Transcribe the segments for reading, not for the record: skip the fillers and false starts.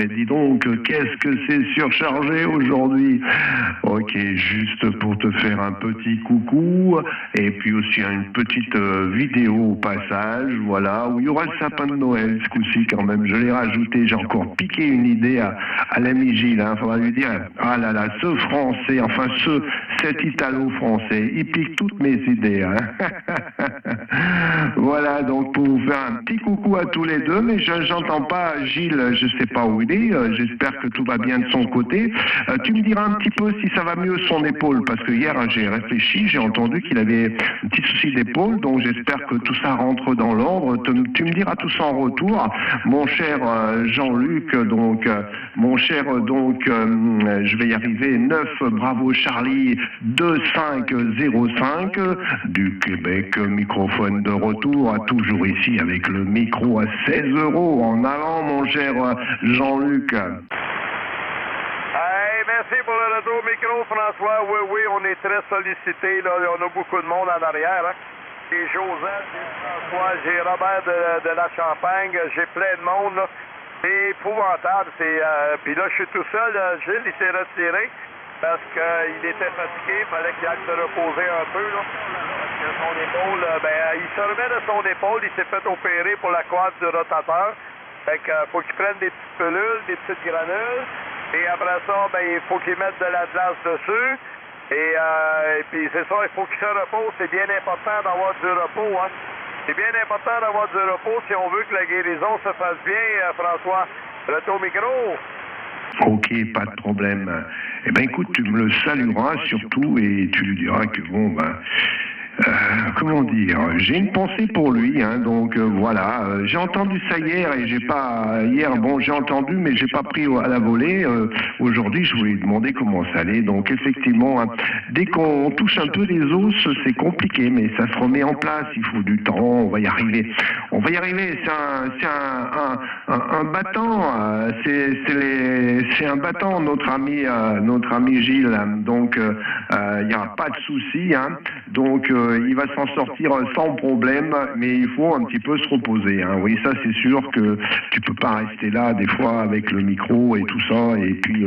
mais dis donc, qu'est-ce que c'est surchargé aujourd'hui. Ok, juste pour te faire un petit coucou, et puis aussi une petite vidéo au passage, voilà, où il y aura le sapin de Noël ce coup-ci quand même. Je l'ai rajouté, j'ai encore piqué une idée à l'ami Gilles, hein. Faudra lui dire, ah là là, ce français, enfin cet italo-français, il pique toutes mes idées, hein. Voilà, donc pour vous faire un petit coucou à tous les deux, mais j'entends pas Gilles, je sais pas où il est, j'espère que tout va bien de son côté. Tu me diras un petit peu si ça va mieux son épaule, parce que hier j'ai réfléchi, j'ai entendu qu'il avait un petit souci d'épaule, donc j'espère que tout ça rentre dans l'ordre. Tu me diras tout ça en retour, mon cher Jean-Luc, donc mon cher je vais y arriver, 9 Bravo Charlie 2505 du Québec, microphone de retour, toujours ici avec le micro à 16 € en avant, mon cher Jean-Luc. Hey, merci pour le retour micro, François. Oui, on est très sollicité, là. On a beaucoup de monde en arrière, hein. J'ai Joseph, j'ai François, j'ai Robert de la Champagne, j'ai plein de monde, là. C'est épouvantable. Puis là, je suis tout seul. Gilles, il s'est retiré parce qu'il était fatigué. Il fallait qu'il aille se reposer un peu, là. Parce que son épaule, il se remet de son épaule. Il s'est fait opérer pour la coiffe du rotateur. Fait que faut qu'il prenne des petites pilules, des petites granules. Et après ça, il faut qu'il mette de la glace dessus. Et puis c'est ça, il faut qu'il se repose. C'est bien important d'avoir du repos, hein. C'est bien important d'avoir du repos si on veut que la guérison se fasse bien, François. Retour au micro. Ok, pas de problème. Eh ben écoute, tu me le salueras surtout et tu lui diras que comment dire, j'ai une pensée pour lui, hein, donc voilà, j'ai entendu ça hier et j'ai entendu mais j'ai pas pris à la volée. Aujourd'hui, je voulais lui demander comment ça allait. Donc effectivement, hein, dès qu'on touche un peu les os, c'est compliqué, mais ça se remet en place. Il faut du temps, on va y arriver. C'est un battant, c'est un battant, notre ami Gilles. Donc il n'y aura pas de souci, hein. Donc il va s'en sortir sans problème, mais il faut un petit peu se reposer, hein. Oui, ça c'est sûr que tu peux pas rester là des fois avec le micro et tout ça, et puis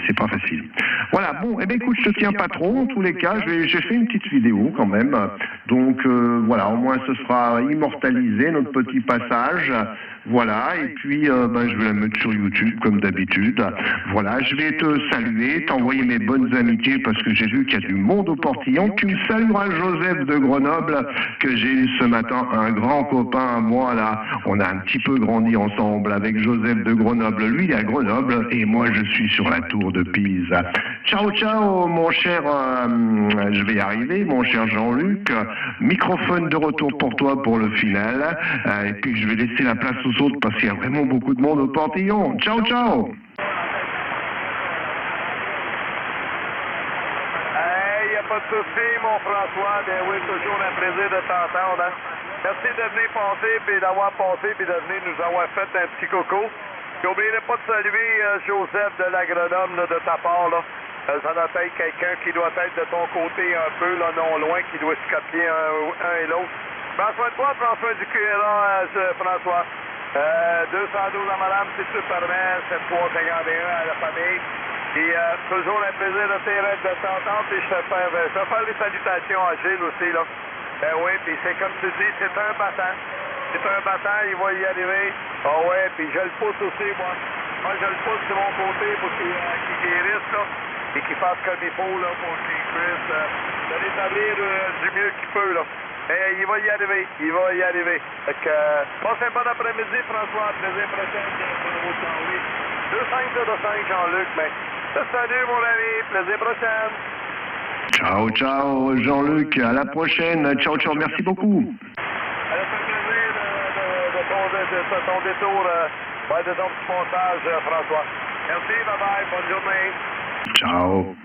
c'est pas facile. Voilà, bon, eh ben écoute, je te tiens pas trop, en tous les cas, j'ai fait une petite vidéo quand même, donc voilà, au moins ce sera immortalisé, notre petit passage. Voilà, et puis je vais la mettre sur YouTube comme d'habitude. Voilà, je vais te saluer, t'envoyer mes bonnes amitiés parce que j'ai vu qu'il y a du monde au portillon. Tu me salueras Joseph de Grenoble que j'ai eu ce matin, un grand copain à moi là. On a un petit peu grandi ensemble avec Joseph de Grenoble. Lui il est à Grenoble et moi je suis sur la tour de Pise. Ciao ciao mon cher, je vais y arriver, mon cher Jean-Luc. Microphone de retour pour toi pour le final. Et puis je vais laisser la place aux autres parce qu'il y a vraiment beaucoup de monde au portillon. Ciao ciao. Pas de souci, mon François. Ben oui, toujours un plaisir de t'entendre, hein. Merci de venir passer, puis d'avoir passé, puis de venir nous avoir fait un petit coco. N'oubliez pas de saluer Joseph de la Grenoble, là, de ta part, là. Ça doit être quelqu'un qui doit être de ton côté un peu, là, non loin, qui doit se copier un et l'autre. Prends soin de toi, François du QRA, François. 212 à madame, si tu le permets, 7351 à la famille. Et toujours un plaisir de t'entendre, puis je te fais les salutations à Gilles aussi, là. Ben oui, puis c'est comme tu dis, c'est un battant. C'est un battant, il va y arriver. Ah ouais, puis je le pousse aussi, moi. Moi, je le pousse de mon côté pour qu'il guérisse, là, et qu'il fasse comme il faut, là, pour qu'il puisse se rétablir du mieux qu'il peut, là. Mais il va y arriver, Fait que, passe un bon après-midi, François, plaisir prochain de vous parler. 2-5-0-5, Jean-Luc, mais... Salut mon ami, plaisir prochaine. Ciao, ciao Jean-Luc, à la prochaine. Ciao, ciao, merci beaucoup. Ça fait plaisir de ton détour, de ton petit montage, François. Merci, bye bye, bonne journée. Ciao.